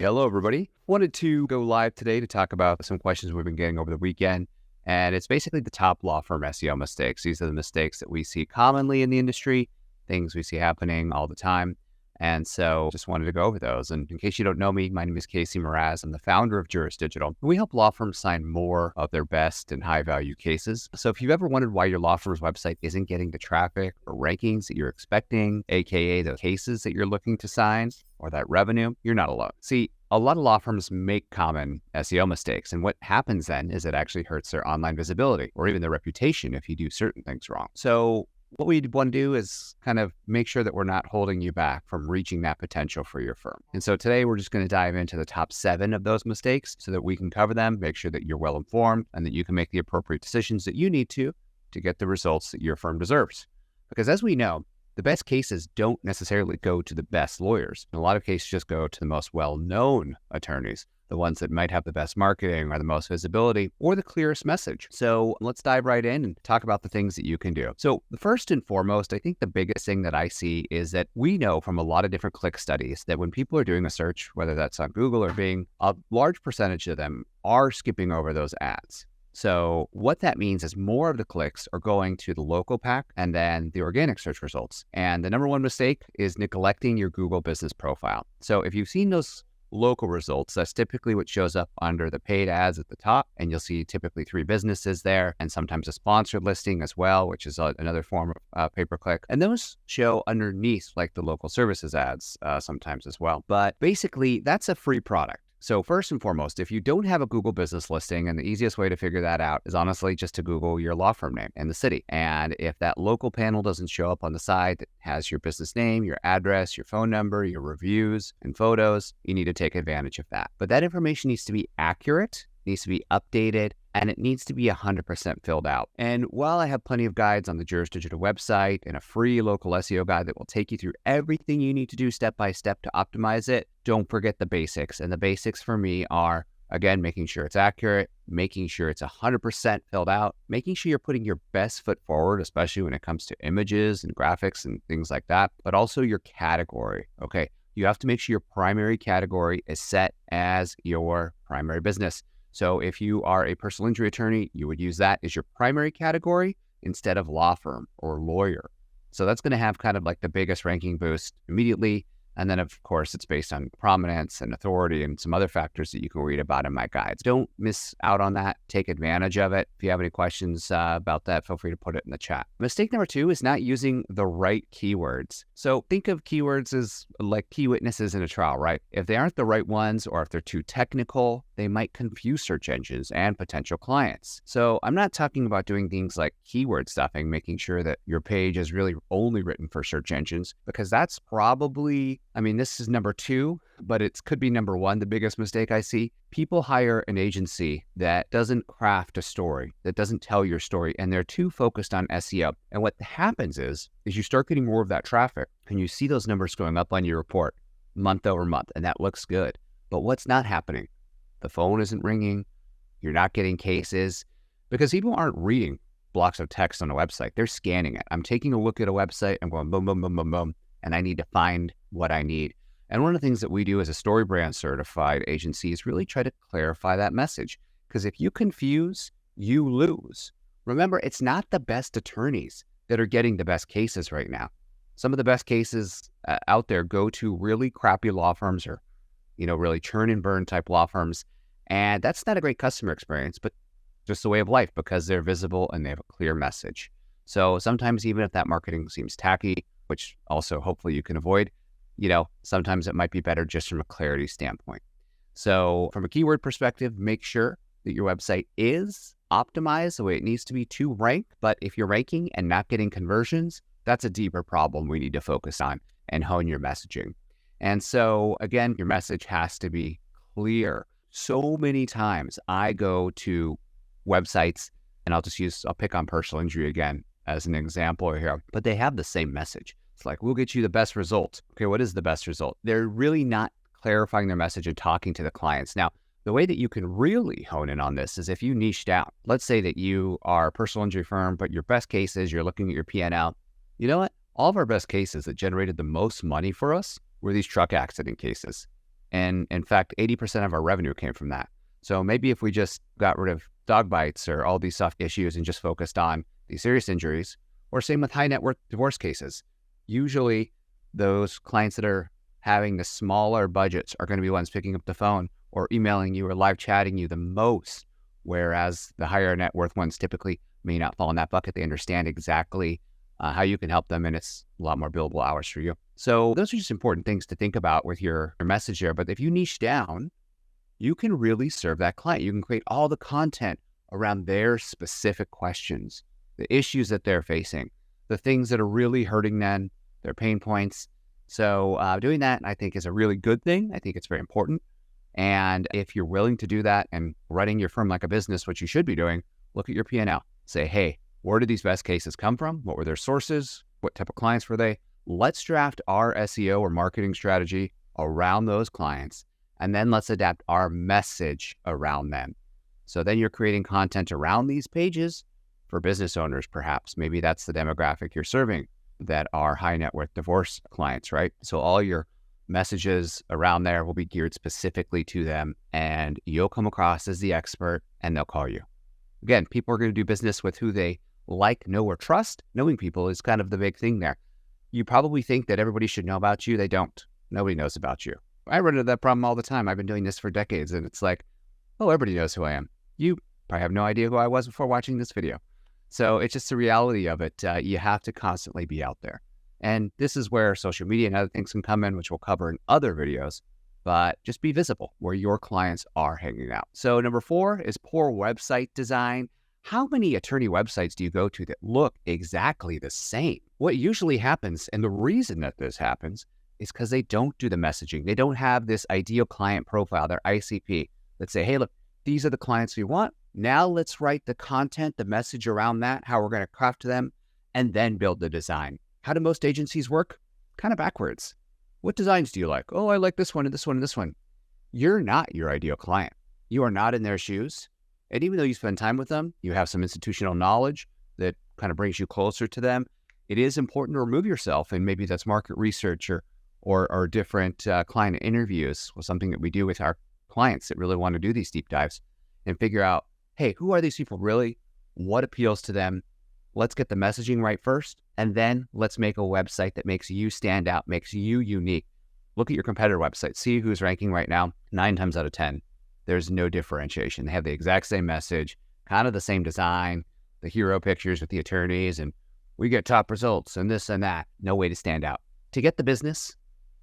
Hello, everybody. Wanted to go live today to talk about some questions we've been getting over the weekend. And it's basically the top law firm SEO mistakes. These are the mistakes that we see commonly in the industry, things we see happening all the time. And so just wanted to go over those. And in case you don't know me, my name is Meraz. I'm the founder of Juris Digital. We help law firms sign more of their best and high value cases. So if you've ever wondered why your law firm's website isn't getting the traffic or rankings that you're expecting, AKA the cases that you're looking to sign or that revenue, you're not alone. See, a lot of law firms make common SEO mistakes. And what happens then is it actually hurts their online visibility or even their reputation if you do certain things wrong. So what we want to do is kind of make sure that we're not holding you back from reaching that potential for your firm. And so today we're just going to dive into the top 7 of those mistakes so that we can cover them, make sure that you're well informed and that you can make the appropriate decisions that you need to get the results that your firm deserves. Because as we know, the best cases don't necessarily go to the best lawyers. In a lot of cases, just go to the most well-known attorneys, the ones that might have the best marketing or the most visibility or the clearest message. So let's dive right in and talk about the things that you can do. So the first and foremost, I think the biggest thing that I see is that we know from a lot of different click studies that when people are doing a search, whether that's on Google or Bing, a large percentage of them are skipping over those ads. So what that means is more of the clicks are going to the local pack and then the organic search results. And the number one mistake is neglecting your Google business profile. So if you've seen those local results, that's typically what shows up under the paid ads at the top. And you'll see typically 3 businesses there and sometimes a sponsored listing as well, which is another form of pay-per-click. And those show underneath like the local services ads sometimes as well. But basically that's a free product. So first and foremost, if you don't have a Google business listing, and the easiest way to figure that out is honestly just to Google your law firm name and the city. And if that local panel doesn't show up on the side that has your business name, your address, your phone number, your reviews and photos, you need to take advantage of that. But that information needs to be accurate, needs to be updated, and it needs to be 100% filled out. And while I have plenty of guides on the Juris Digital website and a free local SEO guide that will take you through everything you need to do step by step to optimize it, don't forget the basics. And the basics for me are, again, making sure it's accurate, making sure it's 100% filled out, making sure you're putting your best foot forward, especially when it comes to images and graphics and things like that, but also your category, okay? You have to make sure your primary category is set as your primary business. So if you are a personal injury attorney, you would use that as your primary category instead of law firm or lawyer. So that's going to have kind of like the biggest ranking boost immediately. And then, of course, it's based on prominence and authority and some other factors that you can read about in my guides. Don't miss out on that. Take advantage of it. If you have any questions about that, feel free to put it in the chat. Mistake number 2 is not using the right keywords. So think of keywords as like key witnesses in a trial, right? If they aren't the right ones or if they're too technical, they might confuse search engines and potential clients. So I'm not talking about doing things like keyword stuffing, making sure that your page is really only written for search engines, because that's probably, this is number 2, but it could be number 1, the biggest mistake I see. People hire an agency that doesn't craft a story, that doesn't tell your story, and they're too focused on SEO. And what happens is you start getting more of that traffic and you see those numbers going up on your report month over month, and that looks good. But what's not happening? The phone isn't ringing. You're not getting cases because people aren't reading blocks of text on a website. They're scanning it. I'm taking a look at a website. I'm going boom, boom, boom, boom, boom, and I need to find what I need. And one of the things that we do as a StoryBrand certified agency is really try to clarify that message. Because if you confuse, you lose. Remember, it's not the best attorneys that are getting the best cases right now. Some of the best cases out there go to really crappy law firms or really churn and burn type law firms. And that's not a great customer experience, but just a way of life because they're visible and they have a clear message. So sometimes even if that marketing seems tacky, which also hopefully you can avoid, sometimes it might be better just from a clarity standpoint. So from a keyword perspective, make sure that your website is optimized the way it needs to be to rank. But if you're ranking and not getting conversions, that's a deeper problem we need to focus on and hone your messaging. And so again, your message has to be clear. So many times I go to websites and I'll pick on personal injury again as an example here, but they have the same message. It's like, we'll get you the best result. Okay, what is the best result? They're really not clarifying their message and talking to the clients. Now, the way that you can really hone in on this is if you niched out. Let's say that you are a personal injury firm, but your best case is you're looking at your P&L. You know what? All of our best cases that generated the most money for us were these truck accident cases. And in fact, 80% of our revenue came from that. So maybe if we just got rid of dog bites or all these soft issues and just focused on these serious injuries, or same with high net worth divorce cases, usually those clients that are having the smaller budgets are going to be ones picking up the phone or emailing you or live chatting you the most, whereas the higher net worth ones typically may not fall in that bucket. They understand exactly how you can help them, and it's a lot more billable hours for you. So those are just important things to think about with your message there. But if you niche down, you can really serve that client. You can create all the content around their specific questions, the issues that they're facing, the things that are really hurting them, their pain points. So doing that, I think, is a really good thing. I think it's very important. And if you're willing to do that and running your firm like a business, what you should be doing, look at your P&L. Say, hey, where did these best cases come from? What were their sources? What type of clients were they? Let's draft our SEO or marketing strategy around those clients, and then let's adapt our message around them. So then you're creating content around these pages for business owners, perhaps. Maybe that's the demographic you're serving that are high net worth divorce clients, right? So all your messages around there will be geared specifically to them, and you'll come across as the expert, and they'll call you. Again, people are going to do business with who they like, know, or trust. Knowing people is kind of the big thing there. You probably think that everybody should know about you. They don't. Nobody knows about you. I run into that problem all the time. I've been doing this for decades, and it's like, oh, everybody knows who I am. You probably have no idea who I was before watching this video. So it's just the reality of it. You have to constantly be out there. And this is where social media and other things can come in, which we'll cover in other videos. But just be visible where your clients are hanging out. So number 4 is poor website design. How many attorney websites do you go to that look exactly the same? What usually happens, and the reason that this happens, is because they don't do the messaging. They don't have this ideal client profile, their ICP. Let's say, hey, look, these are the clients we want. Now let's write the content, the message around that, how we're going to craft them, and then build the design. How do most agencies work? Kind of backwards. What designs do you like? Oh, I like this one and this one and this one. You're not your ideal client. You are not in their shoes. And even though you spend time with them, you have some institutional knowledge that kind of brings you closer to them. It is important to remove yourself, and maybe that's market research or different client interviews, or something that we do with our clients that really want to do these deep dives, and figure out, hey, who are these people really? What appeals to them? Let's get the messaging right first, and then let's make a website that makes you stand out, makes you unique. Look at your competitor website. See who's ranking right now. 9 times out of 10, there's no differentiation. They have the exact same message, kind of the same design, the hero pictures with the attorneys, and we get top results and this and that. No way to stand out. To get the business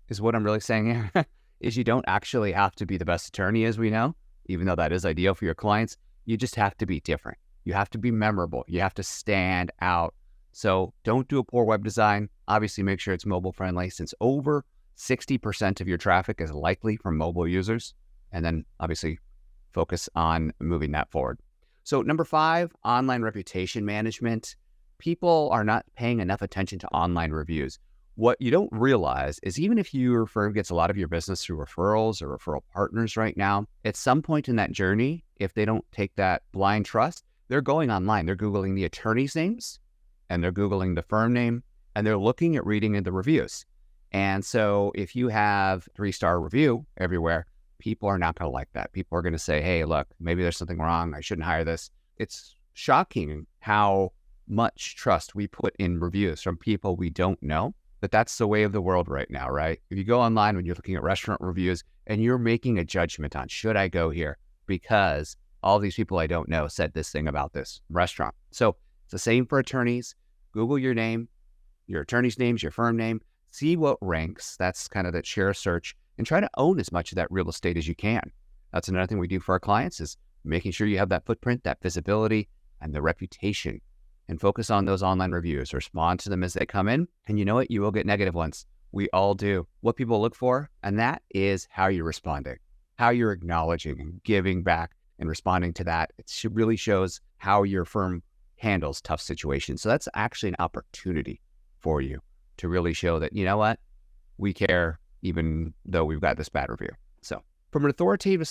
is what I'm really saying here, is you don't actually have to be the best attorney, as we know, even though that is ideal for your clients. You just have to be different. You have to be memorable. You have to stand out. So don't do a poor web design. Obviously, make sure it's mobile friendly, since over 60% of your traffic is likely from mobile users. And then obviously focus on moving that forward. So number 5, online reputation management. People are not paying enough attention to online reviews. What you don't realize is, even if your firm gets a lot of your business through referrals or referral partners right now, at some point in that journey, if they don't take that blind trust, they're going online. They're Googling the attorneys' names, and they're Googling the firm name, and they're looking at reading in the reviews. And so if you have 3-star review everywhere, people are not going to like that. People are going to say, hey, look, maybe there's something wrong. I shouldn't hire this. It's shocking how much trust we put in reviews from people we don't know. But that's the way of the world right now, right? If you go online when you're looking at restaurant reviews and you're making a judgment on, should I go here because all these people I don't know said this thing about this restaurant. So it's the same for attorneys. Google your name, your attorney's names, your firm name, see what ranks. That's kind of that share search, and try to own as much of that real estate as you can. That's another thing we do for our clients, is making sure you have that footprint, that visibility, and the reputation, and focus on those online reviews. Respond to them as they come in. And you know what? You will get negative ones. We all do. What people look for, and that is how you're responding, how you're acknowledging and giving back and responding to that. It really shows how your firm handles tough situations. So that's actually an opportunity for you to really show that, you know what, we care even though we've got this bad review. So from an authoritative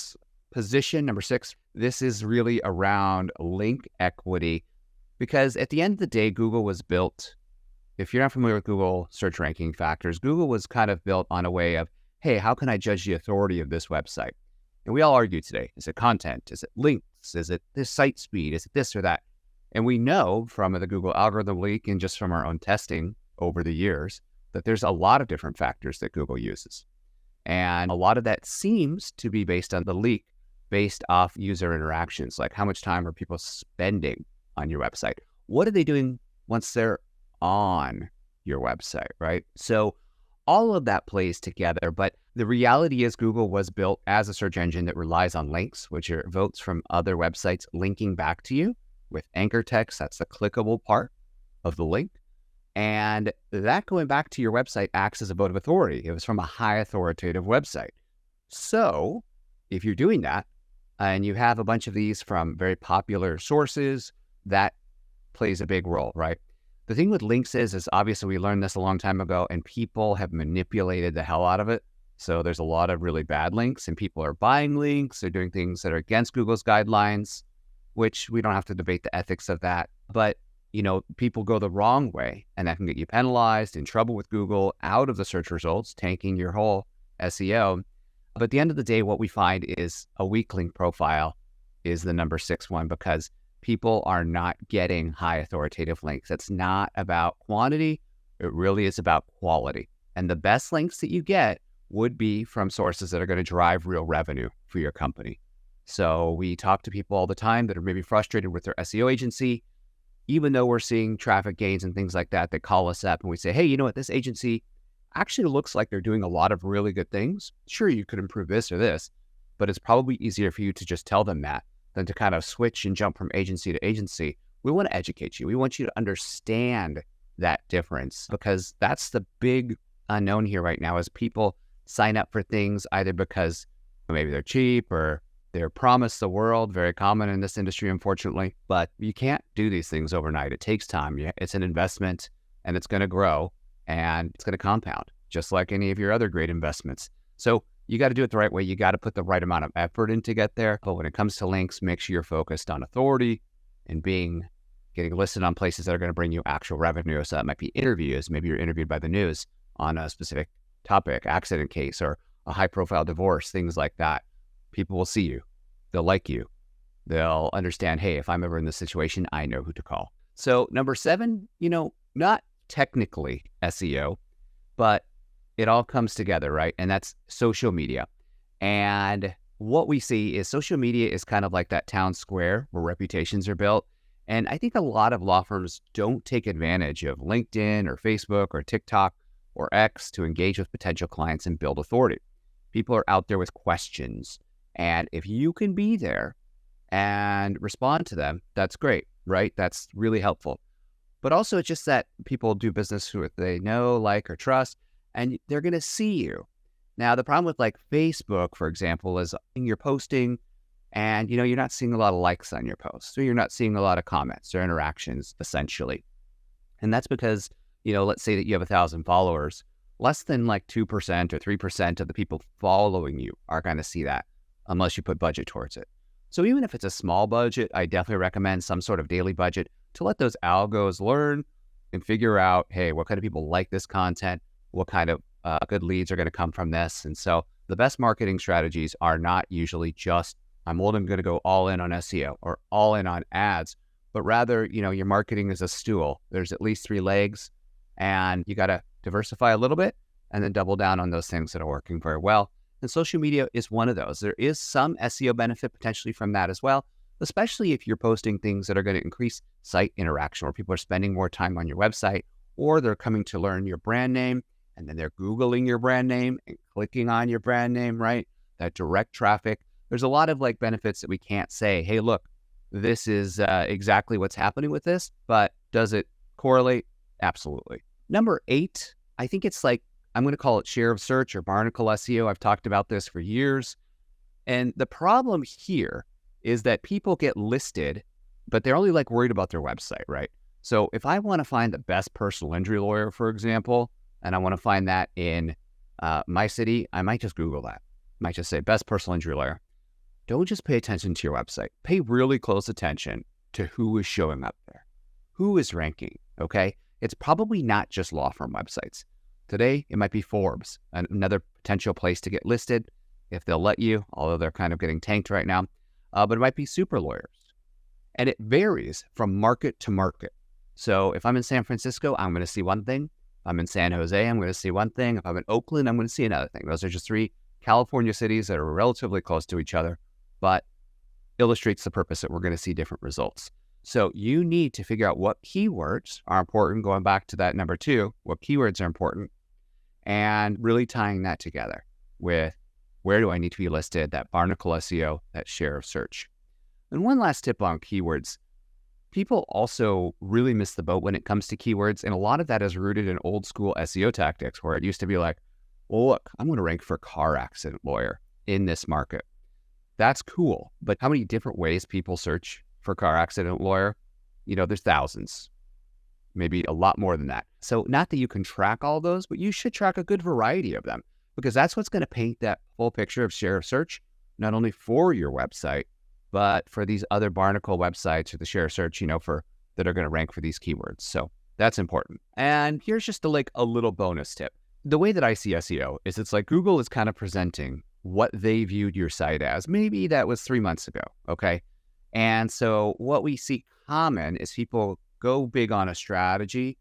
position, number 6, this is really around link equity, because at the end of the day, Google was built, if you're not familiar with Google search ranking factors, Google was kind of built on a way of hey, how can I judge the authority of this website? And we all argue today, is it content? Is it links? Is it this site speed? Is it this or that? And we know from the Google algorithm leak and just from our own testing over the years that there's a lot of different factors that Google uses. And a lot of that seems to be based on the leak, based off user interactions, like how much time are people spending on your website? What are they doing once they're on your website, right? So all of that plays together, but the reality is Google was built as a search engine that relies on links, which are votes from other websites linking back to you with anchor text. That's the clickable part of the link. And that going back to your website acts as a vote of authority. It was from a high authoritative website. So if you're doing that and you have a bunch of these from very popular sources, that plays a big role, right? The thing with links is obviously we learned this a long time ago and people have manipulated the hell out of it. So there's a lot of really bad links and people are buying links. They're doing things that are against Google's guidelines, which we don't have to debate the ethics of that. But, people go the wrong way and that can get you penalized, in trouble with Google, out of the search results, tanking your whole SEO. But at the end of the day, what we find is a weakling profile is the number 6 one because people are not getting high authoritative links. It's not about quantity. It really is about quality. And the best links that you get would be from sources that are going to drive real revenue for your company. So we talk to people all the time that are maybe frustrated with their SEO agency, even though we're seeing traffic gains and things like that. They call us up and we say, hey, you know what? This agency actually looks like they're doing a lot of really good things. Sure, you could improve this or this, but it's probably easier for you to just tell them that than to kind of switch and jump from agency to agency. We want to educate you. We want you to understand that difference because that's the big unknown here right now is people sign up for things either because maybe they're cheap or they're promised the world, very common in this industry, unfortunately, but you can't do these things overnight. It takes time. It's an investment and it's going to grow and it's going to compound just like any of your other great investments. So you got to do it the right way. You got to put the right amount of effort in to get there. But when it comes to links, make sure you're focused on authority and getting listed on places that are going to bring you actual revenue. So that might be interviews. Maybe you're interviewed by the news on a specific topic, accident case, or a high profile divorce, things like that. People will see you. They'll like you. They'll understand, hey, if I'm ever in this situation, I know who to call. So number 7, not technically SEO, but it all comes together, right? And that's social media. And what we see is social media is kind of like that town square where reputations are built. And I think a lot of law firms don't take advantage of LinkedIn or Facebook or TikTok or X to engage with potential clients and build authority. People are out there with questions. And if you can be there and respond to them, that's great, right? That's really helpful. But also it's just that people do business who they know, like, or trust, and they're going to see you. Now, the problem with like Facebook, for example, is you're posting and, you're not seeing a lot of likes on your posts. So you're not seeing a lot of comments or interactions, essentially. And that's because, let's say that you have 1,000 followers, less than like 2% or 3% of the people following you are going to see that unless you put budget towards it. So even if it's a small budget, I definitely recommend some sort of daily budget to let those algos learn and figure out, hey, what kind of people like this content? What kind of good leads are going to come from this? And so the best marketing strategies are not usually just, I'm going to go all in on SEO or all in on ads, but rather, your marketing is a stool. There's at least 3 legs and you got to diversify a little bit and then double down on those things that are working very well. And social media is one of those. There is some SEO benefit potentially from that as well, especially if you're posting things that are going to increase site interaction where people are spending more time on your website or they're coming to learn your brand name and then they're Googling your brand name and clicking on your brand name, right? That direct traffic. There's a lot of like benefits that we can't say, hey, look, this is exactly what's happening with this, but does it correlate? Absolutely. Number 8, I think it's like, I'm going to call it share of search or Barnacle SEO. I've talked about this for years. And the problem here is that people get listed, but they're only like worried about their website, right? So if I want to find the best personal injury lawyer, for example, and I want to find that in my city, I might just Google that. I might just say best personal injury lawyer. Don't just pay attention to your website. Pay really close attention to who is showing up there, who is ranking, okay? It's probably not just law firm websites. Today, it might be Forbes, another potential place to get listed if they'll let you, although they're kind of getting tanked right now. But it might be super lawyers. And it varies from market to market. So if I'm in San Francisco, I'm going to see one thing. If I'm in San Jose, I'm going to see one thing. If I'm in Oakland, I'm going to see another thing. Those are just 3 California cities that are relatively close to each other, but illustrates the purpose that we're going to see different results. So you need to figure out what keywords are important, going back to that number 2, what keywords are important, and really tying that together with where do I need to be listed, that Barnacle SEO, that share of search. And one last tip on keywords. People also really miss the boat when it comes to keywords, and a lot of that is rooted in old school SEO tactics where it used to be like, well, look, I'm going to rank for car accident lawyer in this market. That's cool, but how many different ways people search for car accident lawyer? There's thousands, maybe a lot more than that. So not that you can track all those, but you should track a good variety of them, because that's what's going to paint that full picture of share of search, not only for your website, but for these other Barnacle websites or the share search, that are going to rank for these keywords. So that's important. And here's just a little bonus tip. The way that I see SEO is it's like Google is kind of presenting what they viewed your site as. Maybe that was 3 months ago, okay? And so what we see common is people go big on a strategy,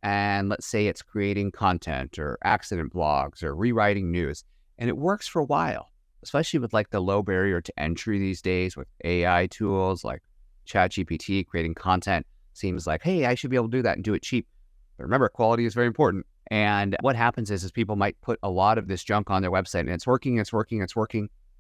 and let's say it's creating content or accident blogs or rewriting news, and it works for a while, especially with the low barrier to entry these days with AI tools like ChatGPT. Creating content seems like, hey, I should be able to do that and do it cheap. But remember, quality is very important. And what happens is people might put a lot of this junk on their website, and it's working,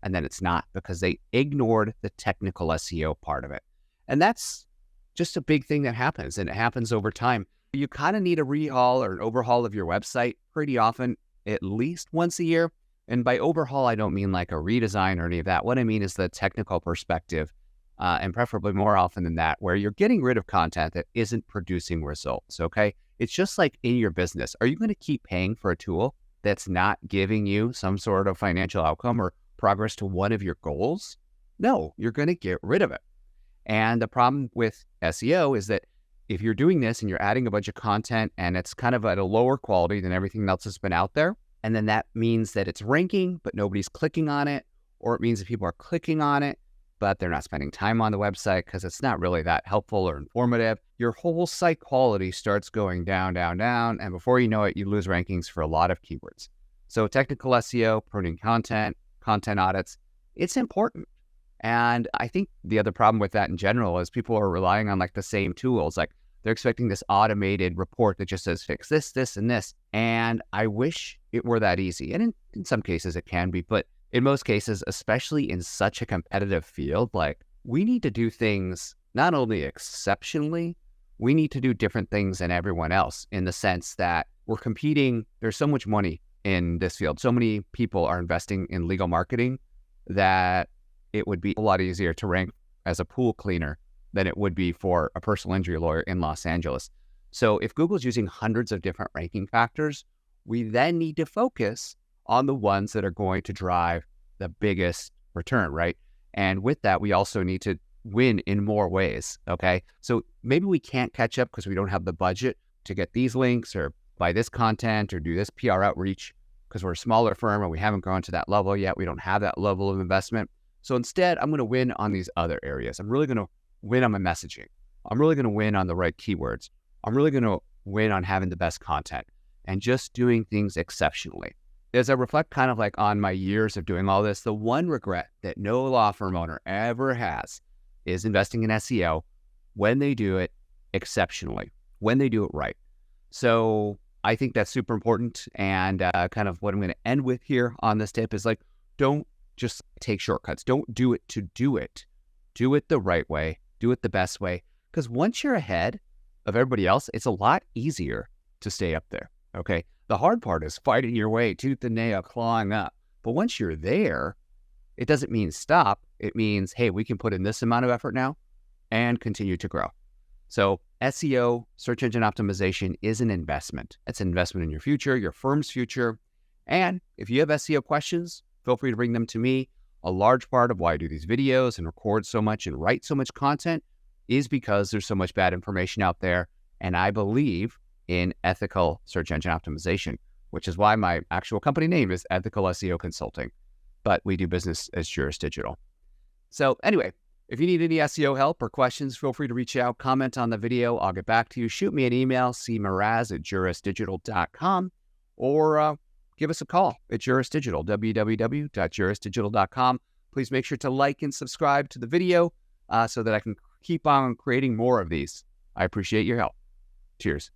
and then it's not because they ignored the technical SEO part of it. And that's just a big thing that happens, and it happens over time. You kind of need a rehaul or an overhaul of your website pretty often, at least once a year. And by overhaul, I don't mean like a redesign or any of that. What I mean is the technical perspective, and preferably more often than that, where you're getting rid of content that isn't producing results, okay? It's just like in your business. Are you going to keep paying for a tool that's not giving you some sort of financial outcome or progress to one of your goals? No, you're going to get rid of it. And the problem with SEO is that if you're doing this and you're adding a bunch of content and it's kind of at a lower quality than everything else that's been out there, and then that means that it's ranking, but nobody's clicking on it, or it means that people are clicking on it, but they're not spending time on the website because it's not really that helpful or informative, your whole site quality starts going down, and before you know it, you lose rankings for a lot of keywords. So technical SEO, pruning content audits, it's important. And I think the other problem with that in general is people are relying on the same tools. They're expecting this automated report that just says fix this, this, and this. And I wish it were that easy. And in some cases it can be, but in most cases, especially in such a competitive field, we need to do things not only exceptionally, we need to do different things than everyone else, in the sense that we're competing. There's so much money in this field. So many people are investing in legal marketing that it would be a lot easier to rank as a pool cleaner than it would be for a personal injury lawyer in Los Angeles. So if Google's using hundreds of different ranking factors, we then need to focus on the ones that are going to drive the biggest return, right? And with that, we also need to win in more ways, okay? So maybe we can't catch up because we don't have the budget to get these links or buy this content or do this PR outreach because we're a smaller firm and we haven't gone to that level yet. We don't have that level of investment. So instead, I'm going to win on these other areas. I'm really going to win on my messaging. I'm really going to win on the right keywords. I'm really going to win on having the best content and just doing things exceptionally. As I reflect kind of on my years of doing all this, the one regret that no law firm owner ever has is investing in SEO when they do it exceptionally, when they do it right. So I think that's super important. And kind of what I'm going to end with here on this tip is don't just take shortcuts. Don't do it to do it. Do it the right way. Do it the best way. Because once you're ahead of everybody else, it's a lot easier to stay up there. Okay. The hard part is fighting your way tooth and nail, clawing up. But once you're there, it doesn't mean stop. It means, hey, we can put in this amount of effort now and continue to grow. So SEO, search engine optimization, is an investment. It's an investment in your future, your firm's future. And if you have SEO questions, feel free to bring them to me. A large part of why I do these videos and record so much and write so much content is because there's so much bad information out there. And I believe in ethical search engine optimization. which is why my actual company name is Ethical SEO Consulting, but we do business as Juris Digital. So anyway, if you need any SEO help or questions, feel free to reach out, comment on the video. I'll get back to you. Shoot me an email, cmeraz@jurisdigital.com, or give us a call at Juris Digital, www.jurisdigital.com. Please make sure to like and subscribe to the video so that I can keep on creating more of these. I appreciate your help. Cheers.